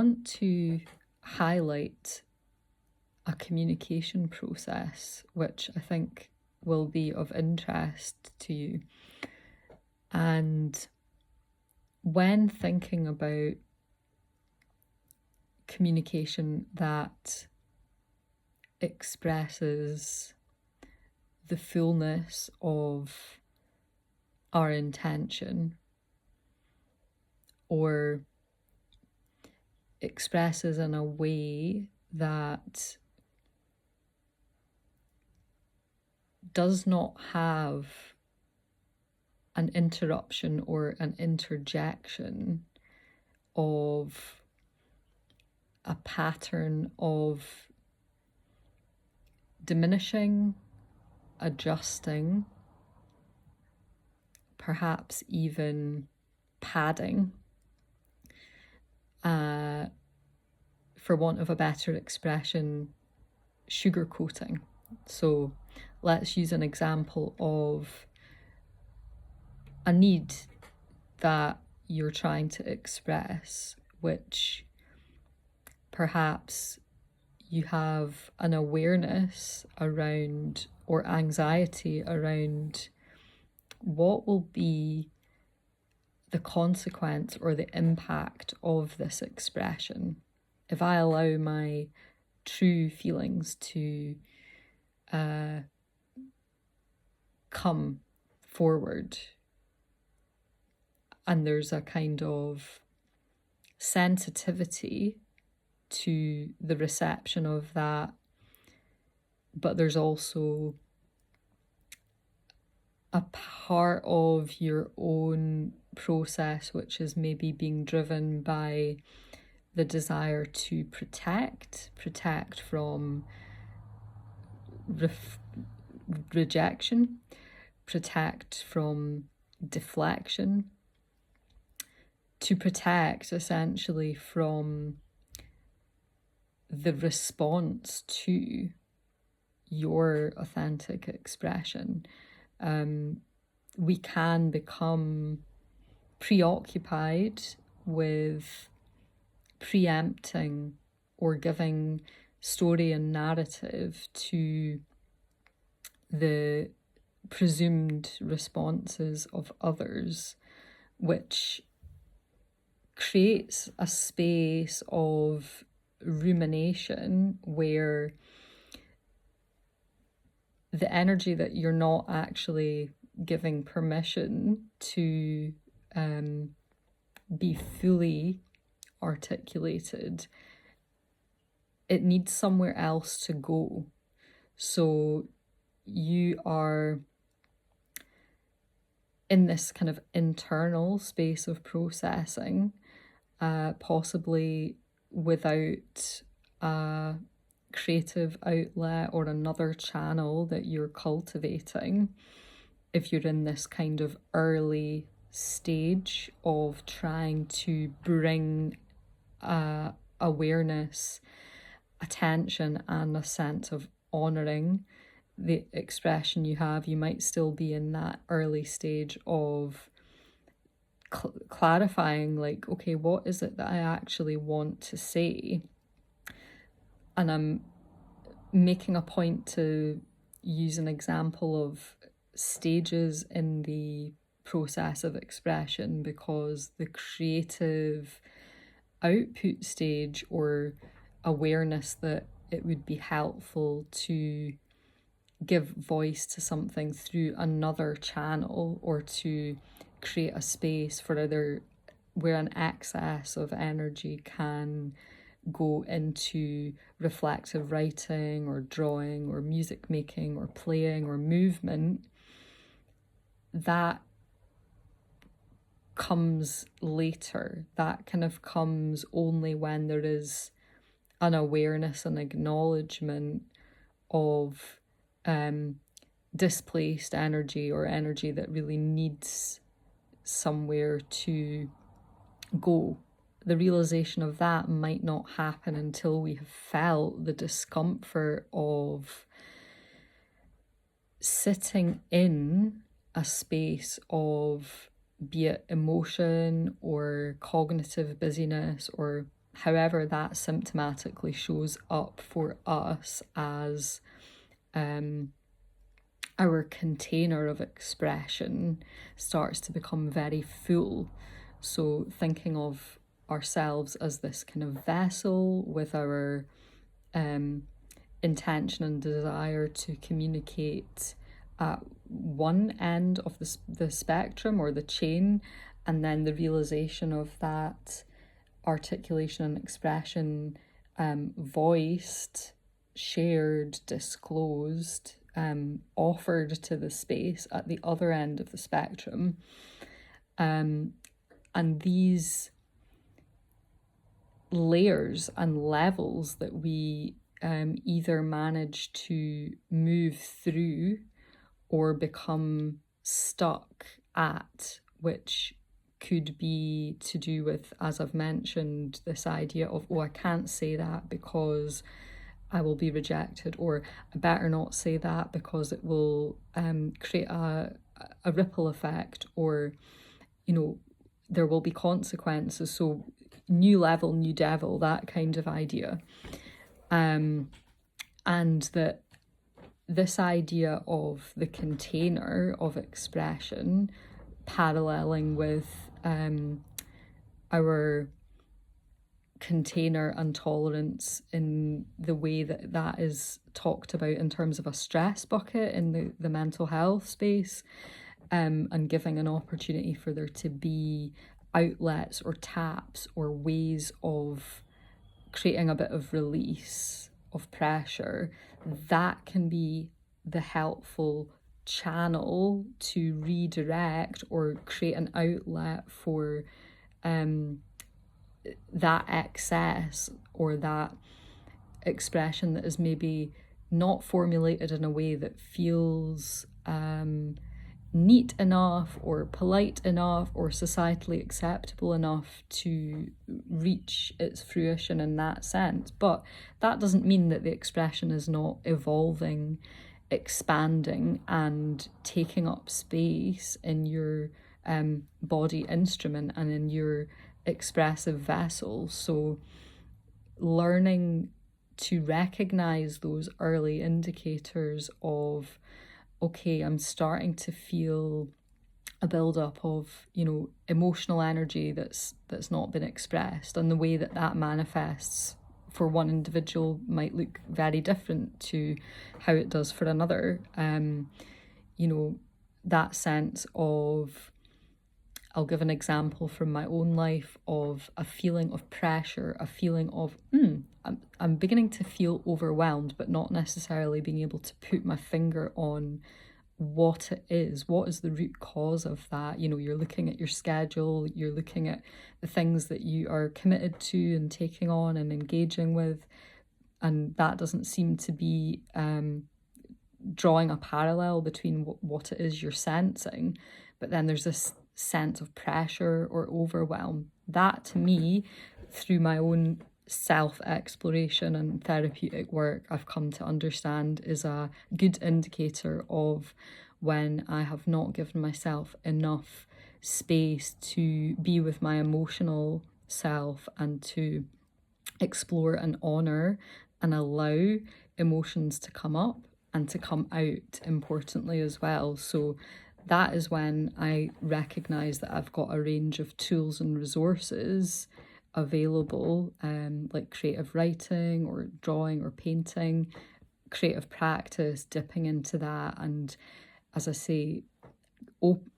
want to highlight a communication process which I think will be of interest to you. And when thinking about communication that expresses the fullness of our intention, or expresses in a way that does not have an interruption or an interjection of a pattern of diminishing, adjusting, perhaps even padding, for want of a better expression, sugarcoating. So let's use an example of a need that you're trying to express, which perhaps you have an awareness around or anxiety around what will be the consequence or the impact of this expression. If I allow my true feelings to come forward, and there's a kind of sensitivity to the reception of that, but there's also a part of your own process which is maybe being driven by the desire to protect from rejection, protect from deflection, to protect essentially from the response to your authentic expression. We can become preoccupied with preempting or giving story and narrative to the presumed responses of others, which creates a space of rumination where the energy that you're not actually giving permission to be fully articulated, it needs somewhere else to go. So you are in this kind of internal space of processing, possibly without a creative outlet or another channel that you're cultivating. If you're in this kind of early stage of trying to bring awareness, attention, and a sense of honouring the expression you have, you might still be in that early stage of clarifying, like, okay, what is it that I actually want to say? And I'm making a point to use an example of stages in the process of expression, because the creative output stage, or awareness that it would be helpful to give voice to something through another channel, or to create a space for other, where an excess of energy can go into reflective writing or drawing or music making or playing or movement, that comes later. That kind of comes only when there is an awareness and acknowledgement of displaced energy, or energy that really needs somewhere to go. The realization of that might not happen until we have felt the discomfort of sitting in a space of, be it emotion or cognitive busyness or however that symptomatically shows up for us as our container of expression starts to become very full. So thinking of ourselves as this kind of vessel with our intention and desire to communicate at one end of the spectrum or the chain, and then the realization of that articulation and expression voiced, shared, disclosed, offered to the space at the other end of the spectrum. And these layers and levels that we either manage to move through or become stuck at, which could be to do with, as I've mentioned, this idea of, oh, I can't say that because I will be rejected, or I better not say that because it will create a ripple effect, or, you know, there will be consequences. So new level, new devil, that kind of idea. And that this idea of the container of expression paralleling with our container and tolerance in the way that that is talked about in terms of a stress bucket in the mental health space, and giving an opportunity for there to be outlets or taps or ways of creating a bit of release of pressure, that can be the helpful channel to redirect or create an outlet for that excess or that expression that is maybe not formulated in a way that feels neat enough or polite enough or societally acceptable enough to reach its fruition in that sense. But that doesn't mean that the expression is not evolving, expanding, and taking up space in your body instrument and in your expressive vessel. So learning to recognize those early indicators of, okay, I'm starting to feel a buildup of, you know, emotional energy that's not been expressed, and the way that that manifests for one individual might look very different to how it does for another. You know, that sense of, I'll give an example from my own life of a feeling of pressure, a feeling of, I'm beginning to feel overwhelmed, but not necessarily being able to put my finger on what it is. What is the root cause of that? You know, you're looking at your schedule, you're looking at the things that you are committed to and taking on and engaging with, and that doesn't seem to be drawing a parallel between what it is you're sensing. But then there's this sense of pressure or overwhelm. That, to me, through my own self-exploration and therapeutic work, I've come to understand is a good indicator of when I have not given myself enough space to be with my emotional self and to explore and honor and allow emotions to come up and to come out, importantly, as well. So that is when I recognize that I've got a range of tools and resources available, like creative writing or drawing or painting, creative practice, dipping into that. And as I say,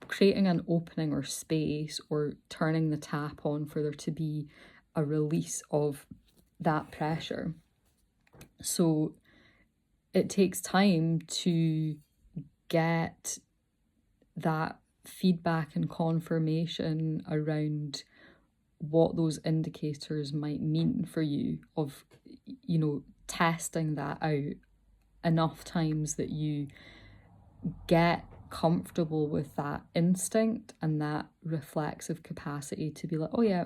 creating an opening or space or turning the tap on for there to be a release of that pressure. So it takes time to get that feedback and confirmation around what those indicators might mean for you, of, you know, testing that out enough times that you get comfortable with that instinct and that reflexive capacity to be like, oh yeah,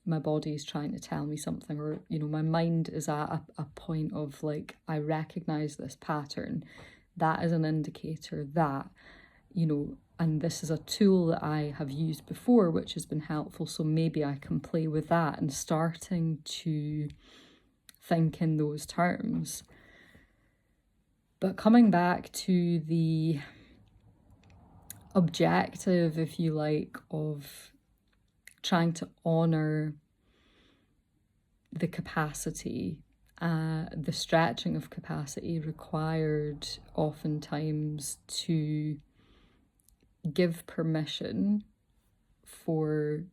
my body is trying to tell me something, or, you know, my mind is at a point of like, I recognize this pattern. That is an indicator that and this is a tool that I have used before, which has been helpful, so maybe I can play with that, and starting to think in those terms. But coming back to the objective, if you like, of trying to honor the capacity, the stretching of capacity required oftentimes to give permission for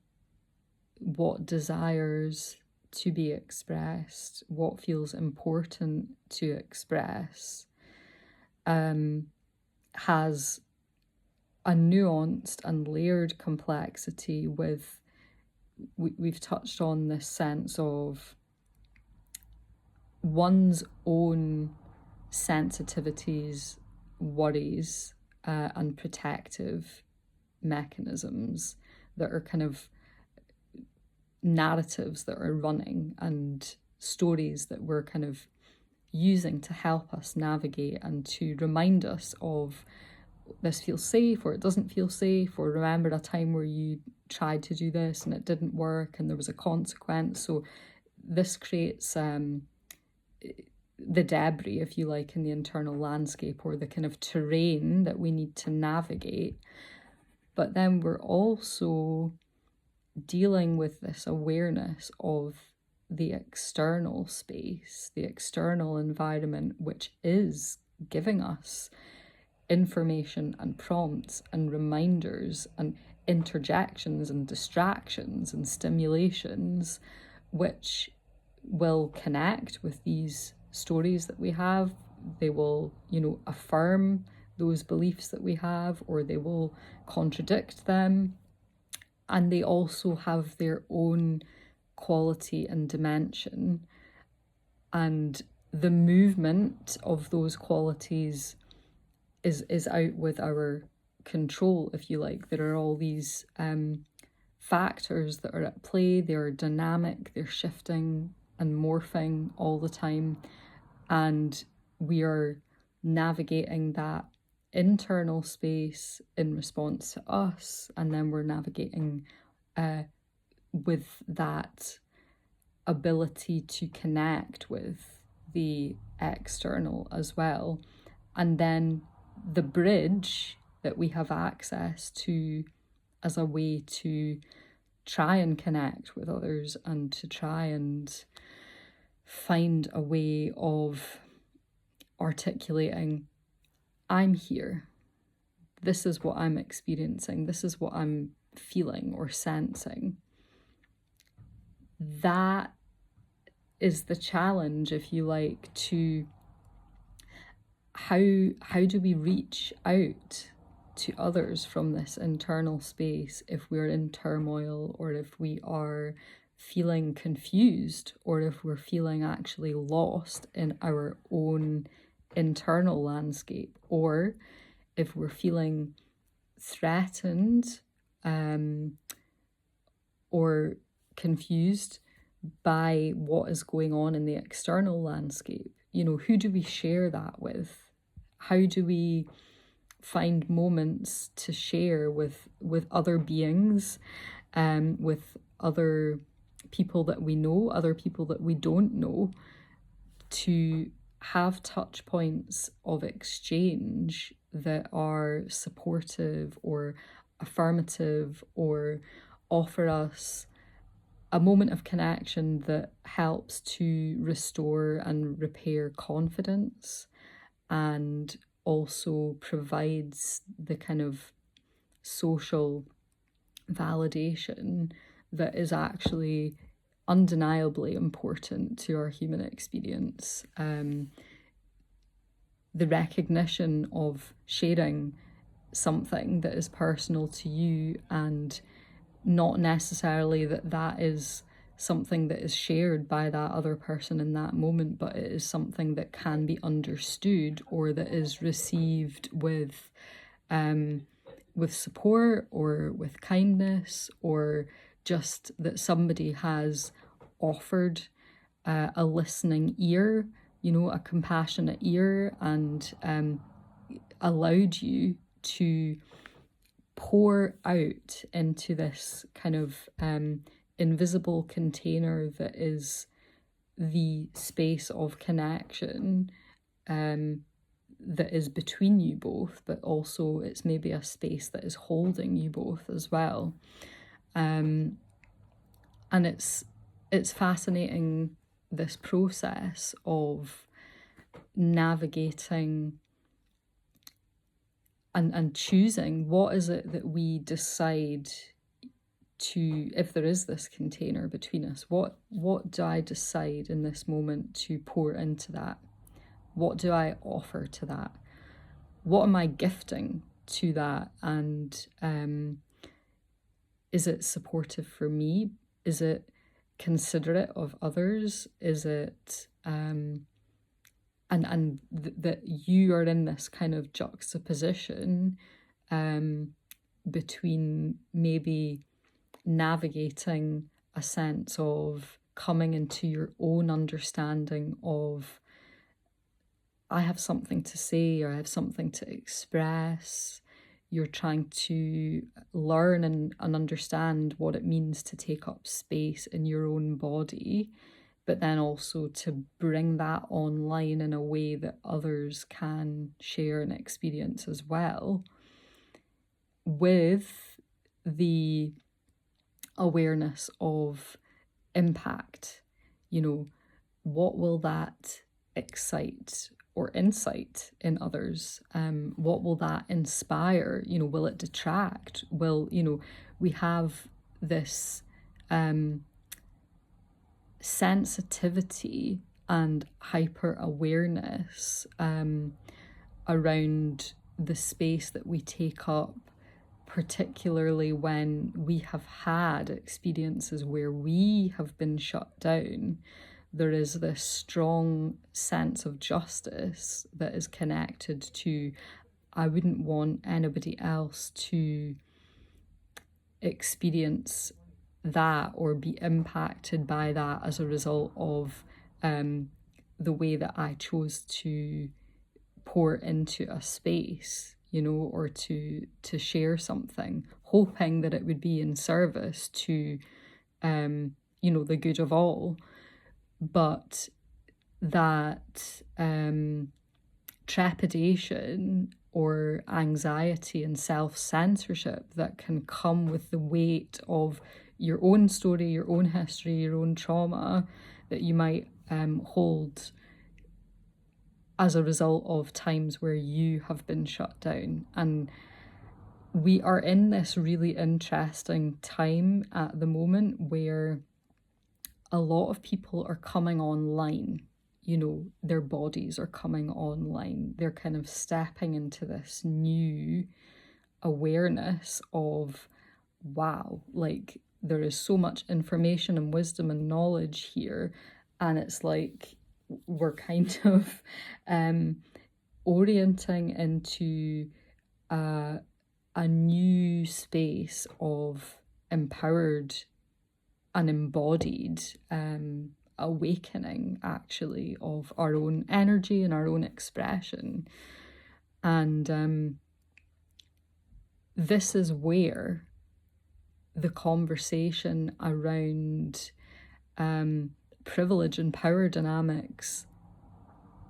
what desires to be expressed, what feels important to express, has a nuanced and layered complexity with, we've touched on this sense of one's own sensitivities, worries, and protective mechanisms that are kind of narratives that are running and stories that we're kind of using to help us navigate and to remind us of this feels safe or it doesn't feel safe, or remember a time where you tried to do this and it didn't work and there was a consequence. So this creates the debris, if you like, in the internal landscape, or the kind of terrain that we need to navigate. But then we're also dealing with this awareness of the external space, the external environment, which is giving us information and prompts and reminders and interjections and distractions and stimulations, which will connect with these stories that we have. They will, affirm those beliefs that we have, or they will contradict them. And they also have their own quality and dimension. And the movement of those qualities is out with our control, if you like. There are all these factors that are at play. They're dynamic, they're shifting and morphing all the time. And we are navigating that internal space in response to us, and then we're navigating with that ability to connect with the external as well. And then the bridge that we have access to as a way to try and connect with others and to try and find a way of articulating, I'm here, this is what I'm experiencing, this is what I'm feeling or sensing. That is the challenge, if you like, to how do we reach out to others from this internal space if we're in turmoil, or if we are feeling confused, or if we're feeling actually lost in our own internal landscape, or if we're feeling threatened or confused by what is going on in the external landscape. Who do we share that with? How do we find moments to share with other beings, with other people that we know, other people that we don't know, to have touch points of exchange that are supportive or affirmative, or offer us a moment of connection that helps to restore and repair confidence, and also provides the kind of social validation that is actually undeniably important to our human experience. The recognition of sharing something that is personal to you, and not necessarily that is something that is shared by that other person in that moment, but it is something that can be understood, or that is received with support, or with kindness, or just that somebody has offered a listening ear, a compassionate ear, and allowed you to pour out into this kind of invisible container that is the space of connection that is between you both, but also it's maybe a space that is holding you both as well. And it's fascinating, this process of navigating and choosing what is it that we decide to, if there is this container between us, what do I decide in this moment to pour into that? What do I offer to that? What am I gifting to that? And is it supportive for me? Is it considerate of others? Is it that you are in this kind of juxtaposition between maybe navigating a sense of coming into your own understanding of, I have something to say, or I have something to express. You're trying to learn and understand what it means to take up space in your own body, but then also to bring that online in a way that others can share and experience as well, with the awareness of impact. What will that excite or insight in others? What will that inspire? Will it detract? We have this sensitivity and hyper awareness around the space that we take up, particularly when we have had experiences where we have been shut down. There is this strong sense of justice that is connected to, I wouldn't want anybody else to experience that or be impacted by that as a result of the way that I chose to pour into a space, or to share something, hoping that it would be in service to, the good of all. But that trepidation or anxiety and self-censorship that can come with the weight of your own story, your own history, your own trauma that you might hold as a result of times where you have been shut down. And we are in this really interesting time at the moment where a lot of people are coming online. Their bodies are coming online. They're kind of stepping into this new awareness of, wow, like there is so much information and wisdom and knowledge here. And it's like we're kind of orienting into a new space of empowered and embodied awakening, actually, of our own energy and our own expression. And this is where the conversation around privilege and power dynamics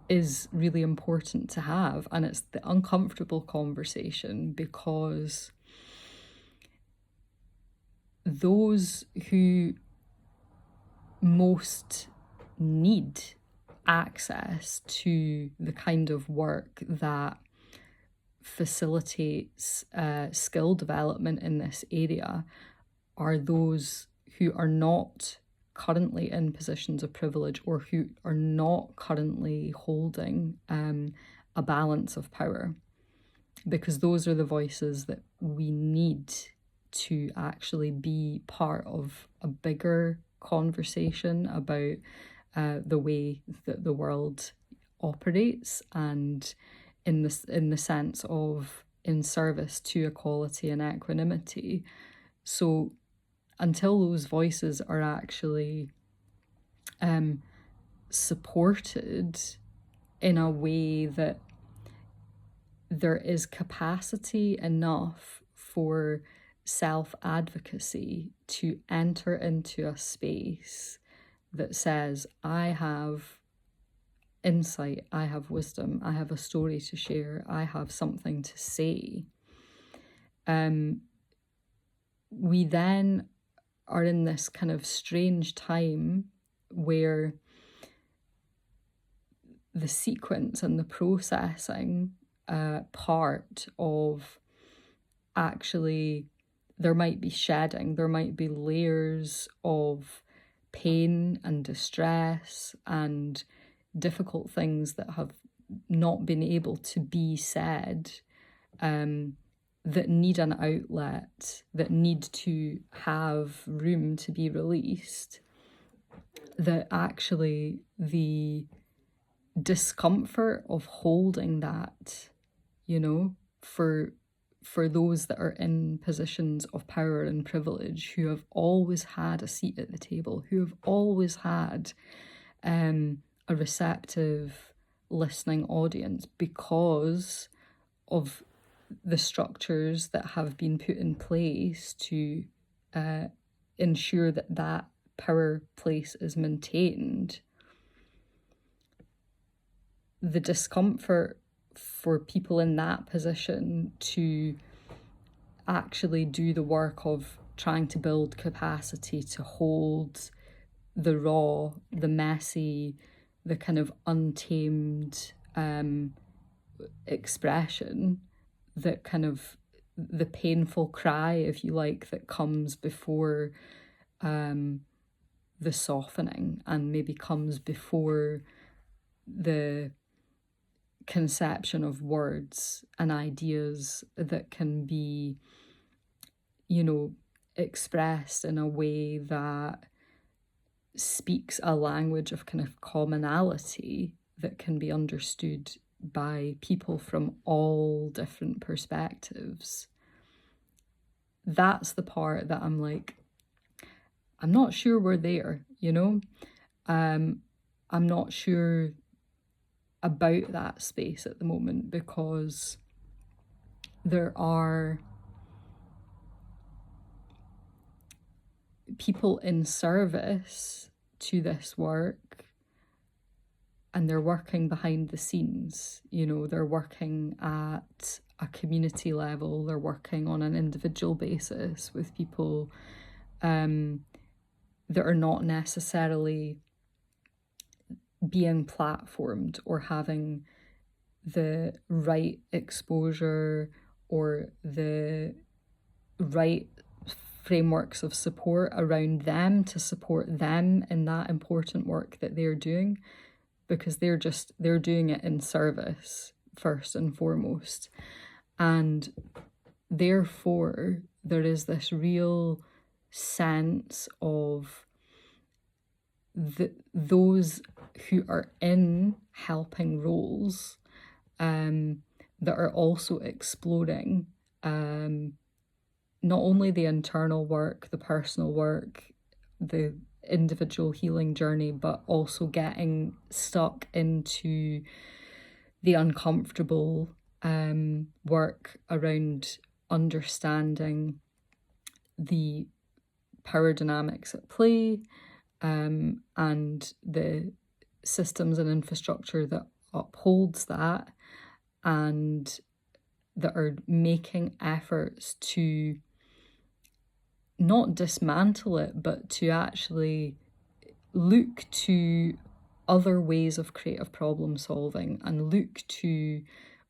is really important to have. And it's the uncomfortable conversation, because those who most need access to the kind of work that facilitates skill development in this area are those who are not currently in positions of privilege, or who are not currently holding a balance of power, because those are the voices that we need to actually be part of a bigger conversation about the way that the world operates, and in the sense of in service to equality and equanimity. So until those voices are actually supported in a way that there is capacity enough for self-advocacy to enter into a space that says, I have insight, I have wisdom, I have a story to share, I have something to say. We then are in this kind of strange time where the sequence and the processing part of actually, there might be shedding, there might be layers of pain and distress and difficult things that have not been able to be said, that need an outlet, that need to have room to be released, that actually the discomfort of holding that, for those that are in positions of power and privilege, who have always had a seat at the table, who have always had a receptive listening audience because of the structures that have been put in place to ensure that that power place is maintained. The discomfort for people in that position to actually do the work of trying to build capacity to hold the raw, the messy, the kind of untamed expression, that kind of the painful cry, if you like, that comes before the softening, and maybe comes before the conception of words and ideas that can be, expressed in a way that speaks a language of kind of commonality that can be understood by people from all different perspectives. That's the part that I'm like, I'm not sure we're there, I'm not sure about that space at the moment, because there are people in service to this work, and they're working behind the scenes. They're working at a community level, they're working on an individual basis with people that are not necessarily being platformed or having the right exposure or the right frameworks of support around them to support them in that important work that they're doing, because they're doing it in service first and foremost. And therefore there is this real sense of those who are in helping roles that are also exploring not only the internal work, the personal work, the individual healing journey, but also getting stuck into the uncomfortable work around understanding the power dynamics at play, and the systems and infrastructure that upholds that, and that are making efforts to not dismantle it, but to actually look to other ways of creative problem solving, and look to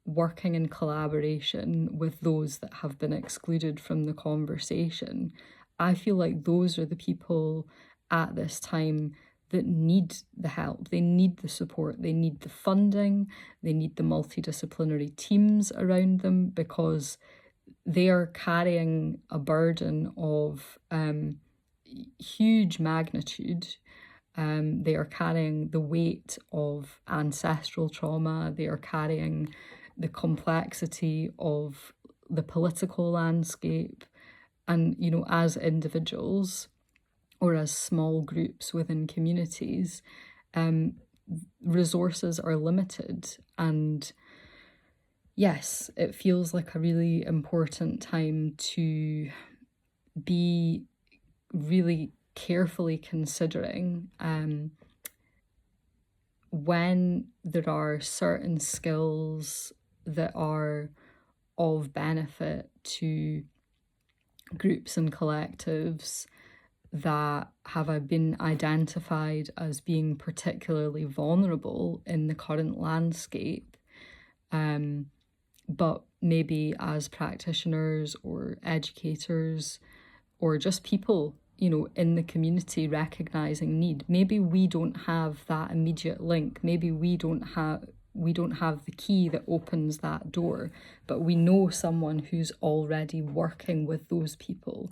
working in collaboration with those that have been excluded from the conversation. I feel like those are the people at this time that need the help, they need the support, they need the funding, they need the multidisciplinary teams around them, because they are carrying a burden of huge magnitude. They are carrying the weight of ancestral trauma, they are carrying the complexity of the political landscape, and, as individuals or as small groups within communities, resources are limited, and yes, it feels like a really important time to be really carefully considering when there are certain skills that are of benefit to groups and collectives that have been identified as being particularly vulnerable in the current landscape, but maybe as practitioners or educators or just people, in the community recognizing need. Maybe we don't have that immediate link. Maybe we don't have the key that opens that door, but we know someone who's already working with those people,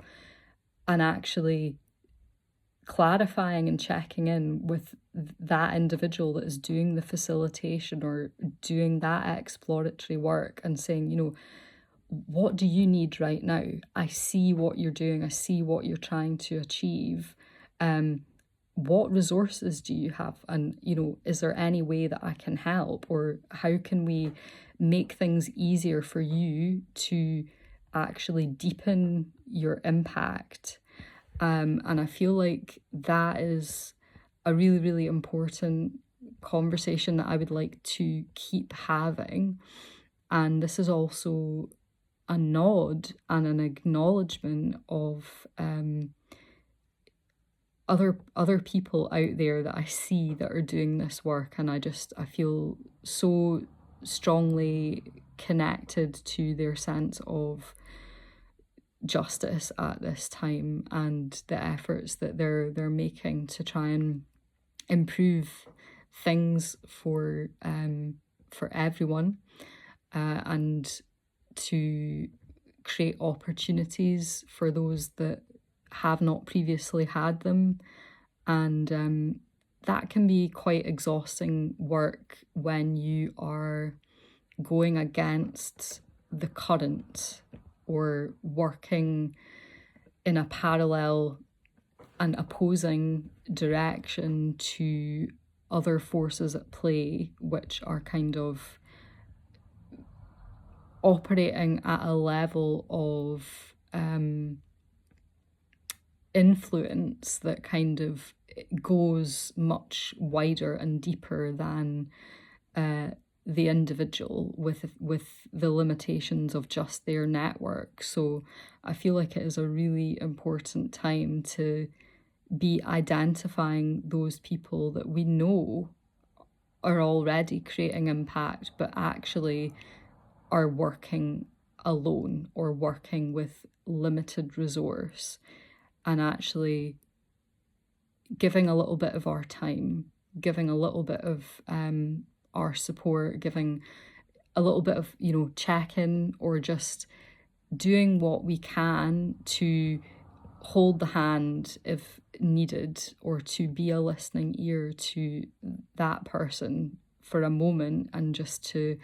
and actually clarifying and checking in with that individual that is doing the facilitation or doing that exploratory work and saying, what do you need right now? I see what you're doing. I see what you're trying to achieve. What resources do you have? And, is there any way that I can help? Or how can we make things easier for you to actually deepen your impact? And I feel like that is a really, really important conversation that I would like to keep having. And this is also a nod and an acknowledgement of other people out there that I see that are doing this work, and I feel so strongly connected to their sense of justice at this time and the efforts that they're making to try and improve things for everyone, and to create opportunities for those that have not previously had them. And that can be quite exhausting work when you are going against the current or working in a parallel and opposing direction to other forces at play, which are kind of operating at a level of influence that kind of goes much wider and deeper than the individual with the limitations of just their network. So I feel like it is a really important time to be identifying those people that we know are already creating impact, but actually are working alone or working with limited resource, and actually giving a little bit of our time, giving a little bit of our support, giving a little bit of, check-in, or just doing what we can to hold the hand if needed, or to be a listening ear to that person for a moment, and just to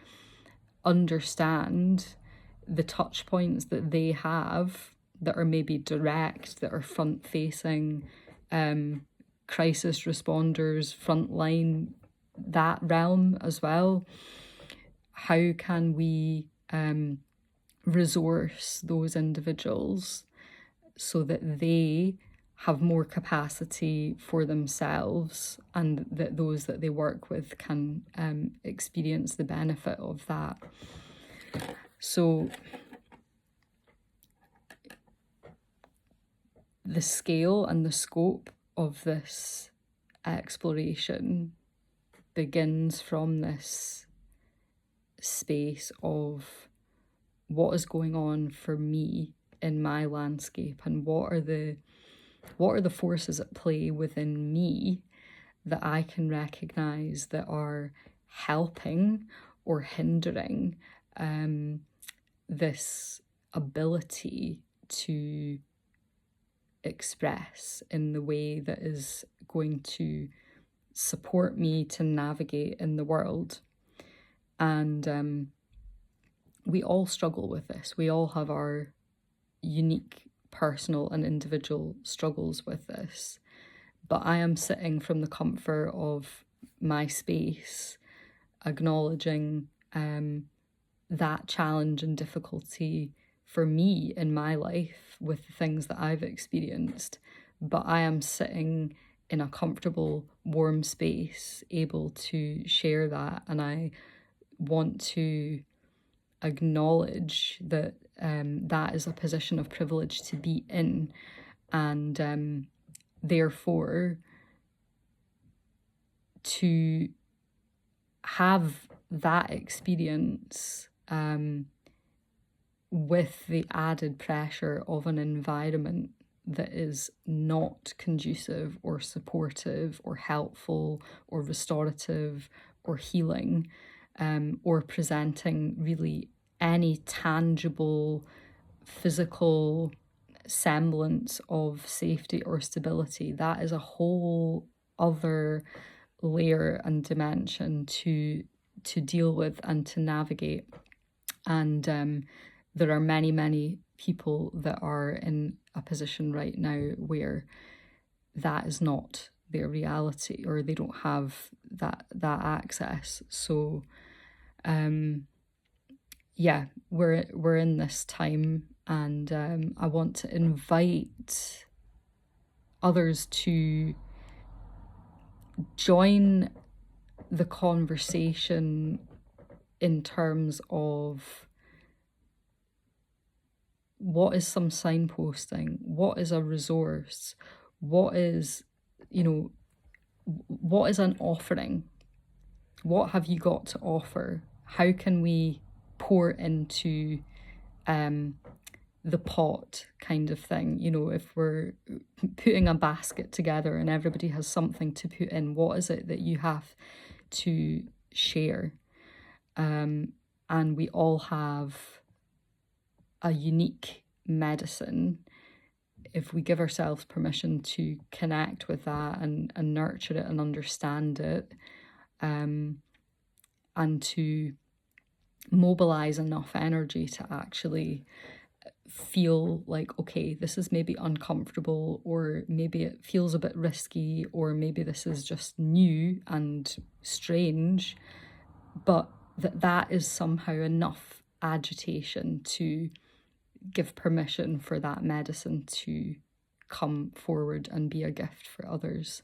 understand the touch points that they have that are maybe direct, that are front facing, crisis responders, frontline, that realm as well. How can we resource those individuals so that they have more capacity for themselves, and that those that they work with can experience the benefit of that? So the scale and the scope of this exploration begins from this space of what is going on for me in my landscape, and what are the forces at play within me that I can recognize that are helping or hindering this ability to express in the way that is going to support me to navigate in the world. And we all struggle with this. We all have our unique personal and individual struggles with this. But I am sitting from the comfort of my space, acknowledging that challenge and difficulty for me in my life with the things that I've experienced, but I am sitting in a comfortable, warm space, able to share that. And I want to acknowledge that that is a position of privilege to be in, and therefore to have that experience with the added pressure of an environment that is not conducive or supportive or helpful or restorative or healing, or presenting really any tangible physical semblance of safety or stability. That is a whole other layer and dimension to deal with and to navigate. And there are many people that are in a position right now where that is not their reality, or they don't have that access. So yeah, we're in this time, and I want to invite others to join the conversation in terms of what is some signposting, what is a resource, what is, what is an offering, what have you got to offer, how can we pour into the pot kind of thing. If we're putting a basket together and everybody has something to put in, what is it that you have to share? And we all have a unique medicine if we give ourselves permission to connect with that and nurture it and understand it, and to mobilize enough energy to actually feel like, okay, this is maybe uncomfortable, or maybe it feels a bit risky, or maybe this is just new and strange, but that is somehow enough agitation to give permission for that medicine to come forward and be a gift for others.